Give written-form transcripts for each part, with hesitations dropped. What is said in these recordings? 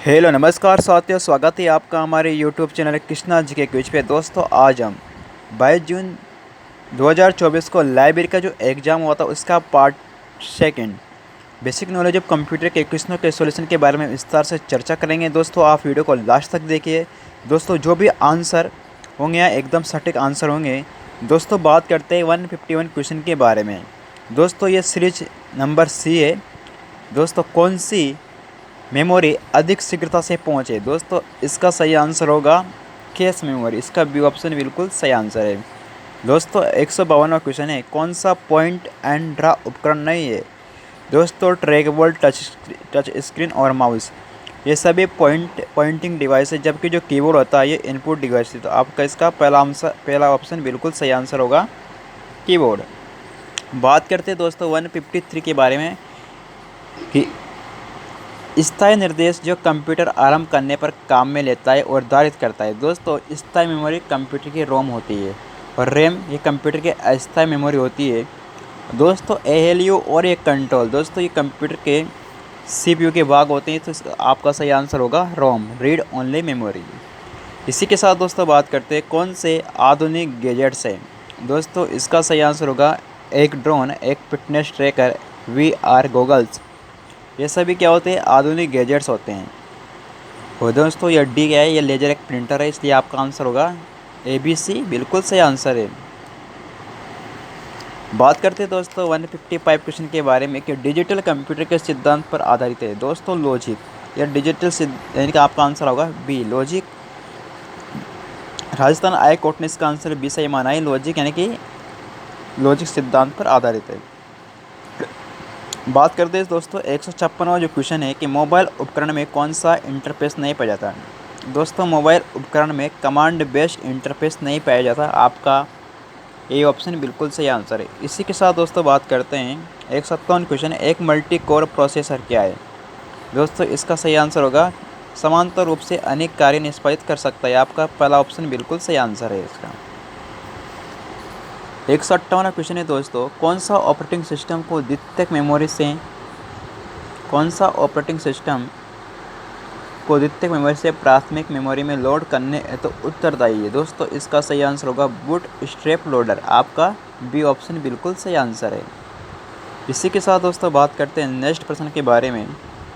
Hello नमस्कार साथियों, स्वागत है आपका हमारे यूट्यूब चैनल कृष्णा जी के क्विज पे। दोस्तों आज हम 22 जून 2024 को लाइब्रेरी का जो एग्ज़ाम हुआ था उसका part second basic knowledge of computer के क्वेश्चनों के सॉल्यूशन के बारे में विस्तार से चर्चा करेंगे। दोस्तों आप वीडियो को लास्ट तक देखिए। दोस्तों जो भी आंसर होंगे यहाँ एकदम सटीक आंसर होंगे। दोस्तों बात करते हैं 151 क्वेश्चन के बारे में। दोस्तों ये सीरीज नंबर सी है। दोस्तों कौन सी मेमोरी अधिक शीघ्रता से पहुँचे? दोस्तों इसका सही आंसर होगा कैश मेमोरी। इसका बी ऑप्शन बिल्कुल सही आंसर है। दोस्तों 152वां क्वेश्चन है, कौन सा पॉइंट एंड ड्रा उपकरण नहीं है? दोस्तों ट्रैकबॉल, टच स्क्रीन और माउस ये सभी पॉइंटिंग डिवाइस है, जबकि जो कीबोर्ड होता है ये इनपुट डिवाइस है। तो आपका इसका पहला ऑप्शन बिल्कुल सही आंसर होगा कीबोर्ड। बात करते हैं दोस्तों 153 के बारे में कि स्थायी निर्देश जो कंप्यूटर आरंभ करने पर काम में लेता है और धारित करता है। दोस्तों स्थायी मेमोरी कंप्यूटर की रोम होती है और रैम ये कंप्यूटर की अस्थायी मेमोरी होती है। दोस्तों एएलयू और ये कंट्रोल, दोस्तों ये कंप्यूटर के सीपीयू के भाग होते हैं। तो आपका सही आंसर होगा रोम, रीड ओनली मेमोरी। इसी के साथ दोस्तों बात करते हैं कौन से आधुनिक गैजेट्स हैं। दोस्तों इसका सही आंसर होगा एक ड्रोन, एक फिटनेस ट्रैकर, वीआर गॉगल्स ये सभी क्या होते हैं? आधुनिक गैजेट्स होते हैं। और दोस्तों यह डी क्या है? ये लेजर एक प्रिंटर है, इसलिए आपका आंसर होगा ABC बिल्कुल सही आंसर है। बात करते हैं दोस्तों 155 क्वेश्चन के बारे में कि डिजिटल कंप्यूटर के सिद्धांत पर आधारित है। दोस्तों लॉजिक या डिजिटल यानी कि आपका आंसर होगा B logic. Rajasthan high court ने इसका आंसर बी सही माना है, लॉजिक यानी कि लॉजिक सिद्धांत पर आधारित है। बात करते हैं दोस्तों 156वां जो क्वेश्चन है कि मोबाइल उपकरण में कौन सा इंटरफेस नहीं पाया जाता? दोस्तों मोबाइल उपकरण में कमांड बेस्ड इंटरफेस नहीं पाया जाता। आपका ये ऑप्शन बिल्कुल सही आंसर है। इसी के साथ दोस्तों बात करते हैं 157वां क्वेश्चन है, एक मल्टी कोर प्रोसेसर क्या है? दोस्तों इसका सही आंसर होगा समांतर रूप से अनेक कार्य निष्पादित कर सकता है। आपका पहला ऑप्शन बिल्कुल सही आंसर है इसका। 158वां क्वेश्चन है दोस्तों, कौन सा ऑपरेटिंग सिस्टम को द्वितीयक मेमोरी से प्राथमिक मेमोरी में लोड करने तो उत्तरदायी है? दोस्तों इसका सही आंसर होगा बूट स्ट्रैप लोडर। आपका बी ऑप्शन बिल्कुल सही आंसर है। इसी के साथ दोस्तों बात करते हैं नेक्स्ट प्रश्न के बारे में,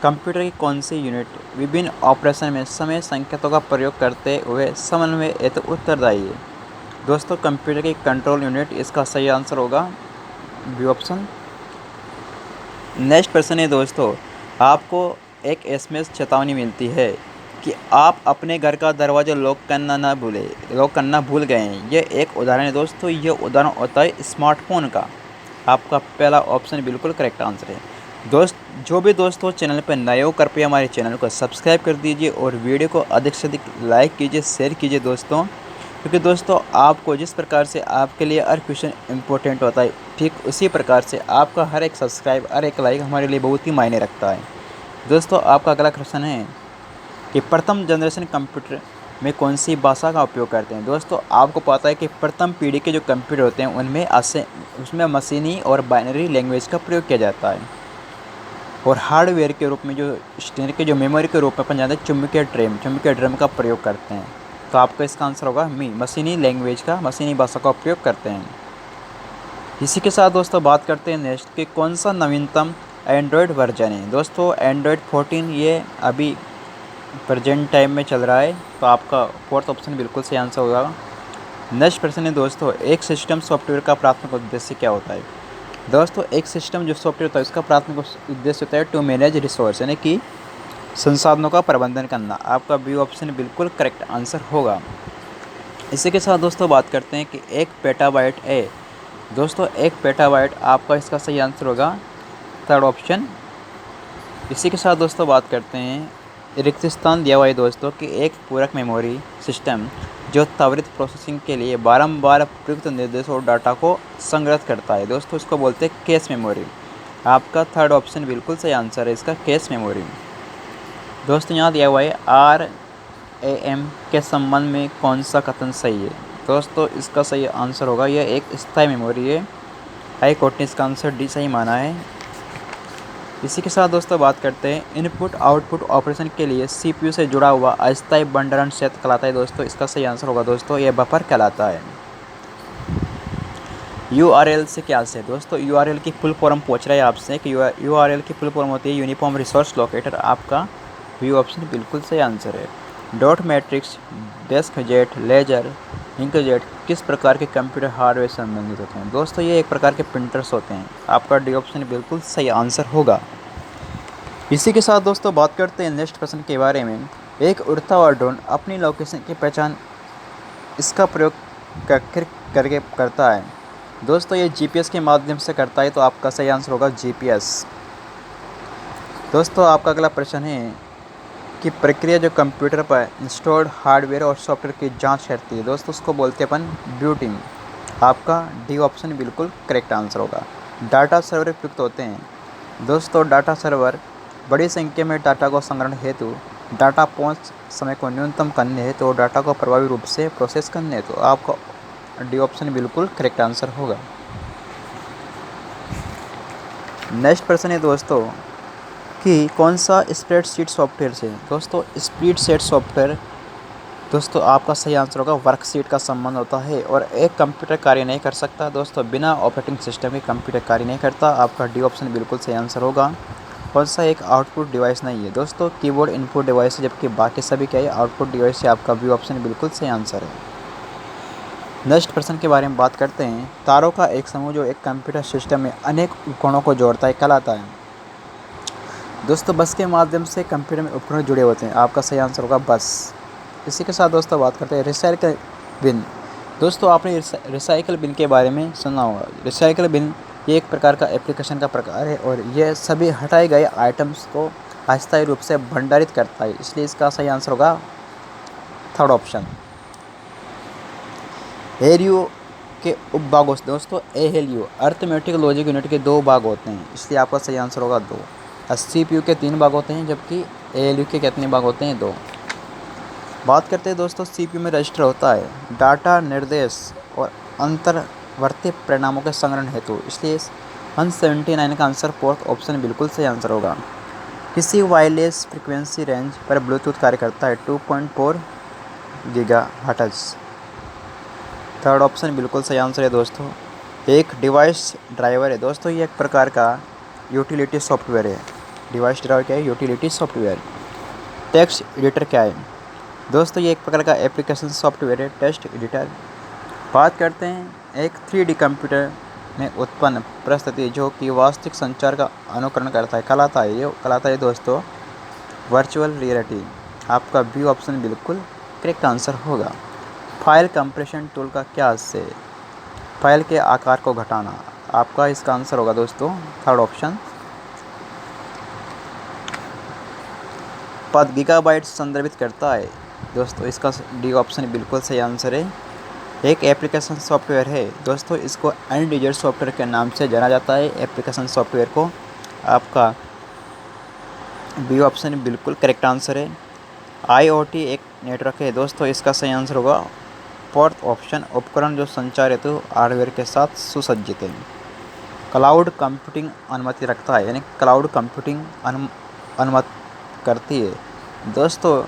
कंप्यूटर की कौन सी यूनिट विभिन्न ऑपरेशन में समय संकेतों का प्रयोग करते हुए समन्वय हेतु उत्तरदायी है? दोस्तों कंप्यूटर की कंट्रोल यूनिट। इसका सही आंसर होगा बी ऑप्शन। नेक्स्ट प्रश्न है दोस्तों, आपको एक एसएमएस चेतावनी मिलती है कि आप अपने घर का दरवाज़ा लॉक करना भूल गए हैं। यह एक उदाहरण है दोस्तों, ये उदाहरण होता है स्मार्टफोन का। आपका पहला ऑप्शन बिल्कुल करेक्ट आंसर है। जो भी दोस्तों चैनल पर नए हो कृपया हमारे चैनल को सब्सक्राइब कर दीजिए और वीडियो को अधिक से अधिक लाइक कीजिए, शेयर कीजिए दोस्तों, क्योंकि दोस्तों आपको जिस प्रकार से आपके लिए हर क्वेश्चन इम्पोर्टेंट होता है, ठीक उसी प्रकार से आपका हर एक सब्सक्राइब, हर एक लाइक हमारे लिए बहुत ही मायने रखता है। दोस्तों आपका अगला क्वेश्चन है कि प्रथम जनरेशन कंप्यूटर में कौन सी भाषा का उपयोग करते हैं? दोस्तों आपको पता है कि प्रथम पीढ़ी के जो कंप्यूटर होते हैं उसमें मशीनी और बाइनरी लैंग्वेज का प्रयोग किया जाता है, और हार्डवेयर के रूप में जो स्टेनरी के जो मेमोरी के रूप में अपन जानते हैं चुंबकीय ड्रम का प्रयोग करते हैं। तो आपका इसका आंसर होगा मशीनी भाषा का उपयोग करते हैं। इसी के साथ दोस्तों बात करते हैं नेक्स्ट कि कौन सा नवीनतम एंड्रॉयड वर्जन है? दोस्तों एंड्रॉयड 14 ये अभी प्रेजेंट टाइम में चल रहा है। तो आपका फोर्थ ऑप्शन बिल्कुल सही आंसर होगा। नेक्स्ट प्रश्न है दोस्तों, एक सिस्टम सॉफ्टवेयर का प्राथमिक उद्देश्य क्या होता है? दोस्तों एक सिस्टम जो सॉफ्टवेयर होता है उसका प्राथमिक उद्देश्य होता है टू मैनेज रिसोर्स, यानी कि संसाधनों का प्रबंधन करना। आपका बी ऑप्शन बिल्कुल करेक्ट आंसर होगा। इसी के साथ दोस्तों बात करते हैं कि एक पेटाबाइट है। दोस्तों एक पेटाबाइट, आपका इसका सही आंसर होगा थर्ड ऑप्शन। इसी के साथ दोस्तों बात करते हैं रिक्त स्थान दिया हुआ है दोस्तों कि एक पूरक मेमोरी सिस्टम जो त्वरित प्रोसेसिंग के लिए बारंबार प्रयुक्त निर्देशों और डाटा को संग्रहित करता है। दोस्तों इसको बोलते हैं कैश मेमोरी। आपका थर्ड ऑप्शन बिल्कुल सही आंसर है इसका, कैश मेमोरी। दोस्तों यहाँ दिया हुआ है RAM के संबंध में कौन सा कथन सही है? दोस्तों इसका सही आंसर होगा यह एक स्थायी मेमोरी है। हाई कोर्ट ने इसका आंसर डी सही माना है। इसी के साथ दोस्तों बात करते हैं इनपुट आउटपुट ऑपरेशन के लिए CPU से जुड़ा हुआ अस्थायी भंडारण क्षेत्र कहलाता है दोस्तों। इसका सही आंसर होगा दोस्तों ये बफर कहलाता है। URL से क्या से दोस्तों, URL की फुल फॉर्म पूछ रहा है आपसे कि URL की फुल फॉर्म होती है यूनिफॉर्म रिसोर्स लोकेटर। आपका बी ऑप्शन बिल्कुल सही आंसर है। Dot matrix, desk jet, laser, inkjet किस प्रकार के कंप्यूटर हार्डवेयर से संबंधित होते हैं दोस्तों, ये एक प्रकार के प्रिंटर्स होते हैं। आपका डी ऑप्शन बिल्कुल सही आंसर होगा। इसी के साथ दोस्तों बात करते हैं नेक्स्ट प्रश्न के बारे में। एक उड़ता हुआ ड्रोन अपनी लोकेशन की पहचान इसका प्रयोग करके करता है दोस्तों, ये GPS के माध्यम से करता है। तो आपका सही आंसर होगा GPS। दोस्तों आपका अगला प्रश्न है कि प्रक्रिया जो कंप्यूटर पर इंस्टॉल्ड हार्डवेयर और सॉफ्टवेयर की जांच करती है दोस्तों, उसको बोलते हैं अपन बूटिंग। आपका डी ऑप्शन बिल्कुल करेक्ट आंसर होगा। डाटा सर्वर प्रयुक्त होते हैं दोस्तों। डाटा सर्वर बड़ी संख्या में डाटा को संग्रहण हेतु, डाटा पहुंच समय को न्यूनतम करने हेतु और डाटा को प्रभावी रूप से प्रोसेस करने हेतु। आपका डी ऑप्शन बिल्कुल करेक्ट आंसर होगा। नेक्स्ट प्रश्न है दोस्तों कि कौन सा स्प्रेडशीट सॉफ्टवेयर से दोस्तों, स्प्रेडशीट सॉफ्टवेयर दोस्तों आपका सही आंसर होगा वर्कशीट का संबंध होता है। और एक कंप्यूटर कार्य नहीं कर सकता दोस्तों बिना ऑपरेटिंग सिस्टम के, कंप्यूटर कार्य नहीं करता। आपका डी ऑप्शन बिल्कुल सही आंसर होगा। कौन सा एक आउटपुट डिवाइस नहीं है दोस्तों, कीबोर्ड इनपुट डिवाइस है, जबकि बाकी सभी क्या है आउटपुट डिवाइस है। आपका बी ऑप्शन बिल्कुल सही आंसर है। नेक्स्ट प्रश्न के बारे में बात करते हैं। तारों का एक समूह जो एक कंप्यूटर सिस्टम में अनेक उपकरणों को जोड़ता है कहलाता है दोस्तों। बस के माध्यम से कंप्यूटर में उपकरण जुड़े होते हैं। आपका सही आंसर होगा बस। इसी के साथ दोस्तों बात करते हैं रिसाइकल बिन दोस्तों। आपने रिसाइकल बिन के बारे में सुना होगा। रिसाइकल बिन ये एक प्रकार का एप्लीकेशन का प्रकार है और यह सभी हटाए गए आइटम्स को अस्थायी रूप से भंडारित करता है, इसलिए इसका सही आंसर होगा थर्ड ऑप्शन। एलयू के उपभागों दोस्तों, ALU अर्थमेटिक लॉजिक यूनिट के 2 भाग होते हैं, इसलिए आपका सही आंसर होगा 2। CPU के 3 भाग होते हैं, जबकि ALU के कितने भाग होते हैं 2। बात करते हैं दोस्तों CPU में रजिस्टर होता है डाटा निर्देश और अंतर्वर्ती परिणामों के संग्रहण हेतु, इसलिए 179 का आंसर फोर्थ ऑप्शन बिल्कुल सही आंसर होगा। किसी वायरलेस फ्रिक्वेंसी रेंज पर ब्लूटूथ कार्य करता है 2.4 गीगाहर्ट्ज़। थर्ड ऑप्शन बिल्कुल सही आंसर है दोस्तों। एक डिवाइस ड्राइवर है दोस्तों, ये एक प्रकार का यूटिलिटी सॉफ्टवेयर है। डिवाइस ड्राइवर क्या है, यूटिलिटी सॉफ्टवेयर। टेक्स्ट एडिटर क्या है दोस्तों, ये एक प्रकार का एप्लीकेशन सॉफ्टवेयर है, टेक्स्ट एडिटर। बात करते हैं एक 3D कंप्यूटर में उत्पन्न परिस्थिति जो कि वास्तविक संचार का अनुकरण करता है कहलाता है दोस्तों वर्चुअल रियलिटी। आपका बी ऑप्शन बिल्कुल करेक्ट आंसर होगा। फाइल कंप्रेशन टूल का क्या हिस्सा है, फाइल के आकार को घटाना। आपका इसका आंसर होगा दोस्तों थर्ड ऑप्शन। पद गीगाबाइट संदर्भित करता है दोस्तों, इसका डी ऑप्शन बिल्कुल सही आंसर है। एक एप्लीकेशन सॉफ्टवेयर है दोस्तों, इसको एंड सॉफ्टवेयर के नाम से जाना जाता है एप्लीकेशन सॉफ्टवेयर को। आपका बी ऑप्शन बिल्कुल करेक्ट आंसर है। IoT एक नेटवर्क है दोस्तों, इसका सही आंसर होगा फोर्थ ऑप्शन। उपकरण जो संचार हेतु हार्डवेयर के साथ सुसज्जित है। क्लाउड कंप्यूटिंग अनुमति रखता है, यानी क्लाउड कंप्यूटिंग अनुमति करती है दोस्तों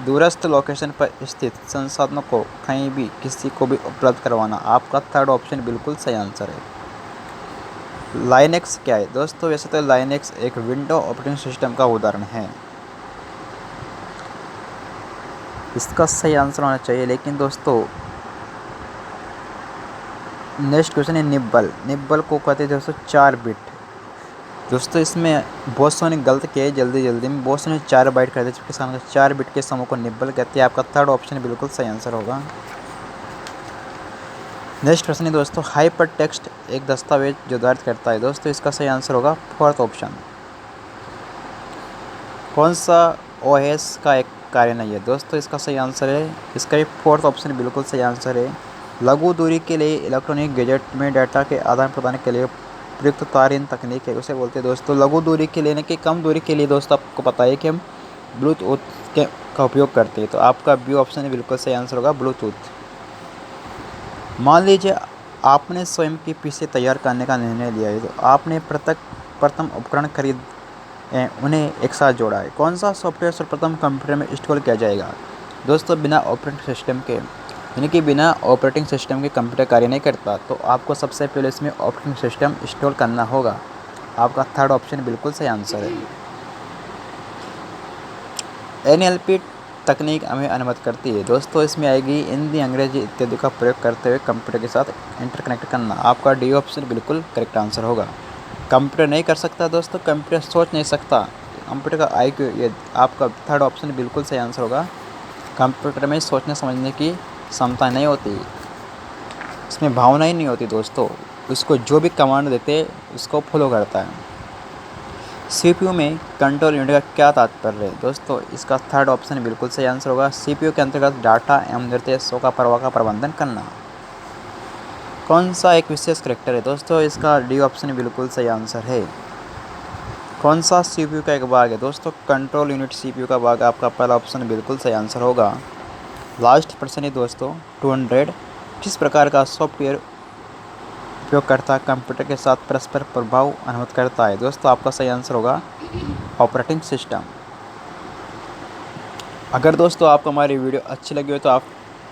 दूरस्थ लोकेशन पर स्थित संसाधनों को कहीं भी किसी को भी उपलब्ध करवाना। आपका थर्ड ऑप्शन बिल्कुल सही आंसर है। लाइनेक्स क्या है दोस्तों, वैसे तो लाइनेक्स एक विंडो ऑपरेटिंग सिस्टम का उदाहरण है, इसका सही आंसर होना चाहिए। लेकिन दोस्तों नेक्स्ट क्वेश्चन है निब्बल को कहते हैं दोस्तों 4 बिट दोस्तों। इसमें बहुत सौ ने गलत किया है, जल्दी में बहुत सौ ने 4 बाइट कर दिया, जबकि सामने 4 बिट के समूह को निब्बल कहते हैं। आपका थर्ड ऑप्शन बिल्कुल सही आंसर होगा। नेक्स्ट प्रश्न है दोस्तों हाइपर टेक्स्ट एक दस्तावेज जो दर्ज करता है दोस्तों, इसका सही आंसर होगा फोर्थ ऑप्शन। कौन सा OS का एक कार्य नहीं है दोस्तों, इसका सही आंसर है, इसका भी फोर्थ ऑप्शन बिल्कुल सही आंसर है। लघु दूरी के लिए इलेक्ट्रॉनिक गैजेट में डाटा के आदान प्रदान के लिए प्रयुक्त तारीन तकनीक है, उसे बोलते हैं दोस्तों लघु दूरी के लिए, कि कम दूरी के लिए दोस्तों आपको पता है कि हम ब्लूटूथ का उपयोग करते हैं। तो आपका बी ऑप्शन बिल्कुल सही आंसर होगा ब्लूटूथ। मान लीजिए आपने स्वयं की PC तैयार करने का निर्णय लिया है, तो आपने प्रथम उपकरण उन्हें एक साथ जोड़ा है। कौन सा सॉफ्टवेयर सर्वप्रथम कंप्यूटर में इंस्टॉल किया जाएगा? दोस्तों बिना ऑपरेटिंग सिस्टम के, यानी कि बिना ऑपरेटिंग सिस्टम के कंप्यूटर कार्य नहीं करता, तो आपको सबसे पहले इसमें ऑपरेटिंग सिस्टम इंस्टॉल करना होगा। आपका थर्ड ऑप्शन बिल्कुल सही आंसर है। NLP तकनीक हमें अनुमति करती है। दोस्तों इसमें आएगी हिंदी, अंग्रेजी इत्यादि का प्रयोग करते हुए कंप्यूटर के साथ इंटरकनेक्ट करना। आपका डी ऑप्शन बिल्कुल करेक्ट आंसर होगा। कंप्यूटर नहीं कर सकता दोस्तों, कंप्यूटर सोच नहीं सकता, कंप्यूटर का IQ, ये आपका थर्ड ऑप्शन बिल्कुल सही आंसर होगा। कंप्यूटर में सोचने समझने की क्षमता नहीं होती, इसमें भावना ही नहीं होती दोस्तों। उसको जो भी कमांड देते उसको फॉलो करता है। CPU में कंट्रोल यूनिट का क्या तात्पर्य है? दोस्तों इसका थर्ड ऑप्शन बिल्कुल सही आंसर होगा। CPU के अंतर्गत डाटा एवं निर्देशों का प्रवाह का प्रबंधन करना। कौन सा एक विशेष करैक्टर है? दोस्तों इसका डी ऑप्शन बिल्कुल सही आंसर है। कौन सा CPU का एक भाग है? दोस्तों कंट्रोल यूनिट CPU का भाग, आपका पहला ऑप्शन बिल्कुल सही आंसर होगा। लास्ट प्रश्न है दोस्तों 200। किस प्रकार का सॉफ्टवेयर उपयोगकर्ता कंप्यूटर के साथ परस्पर प्रभाव अनुमति करता है? दोस्तों आपका सही आंसर होगा ऑपरेटिंग सिस्टम। अगर दोस्तों आपको हमारी वीडियो अच्छी लगी हो तो आप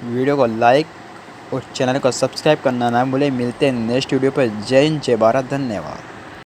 वीडियो को लाइक और चैनल को सब्सक्राइब करना ना भूलें। मिलते हैं नेक्स्ट वीडियो पर। जय हिंद, जय भारत, धन्यवाद।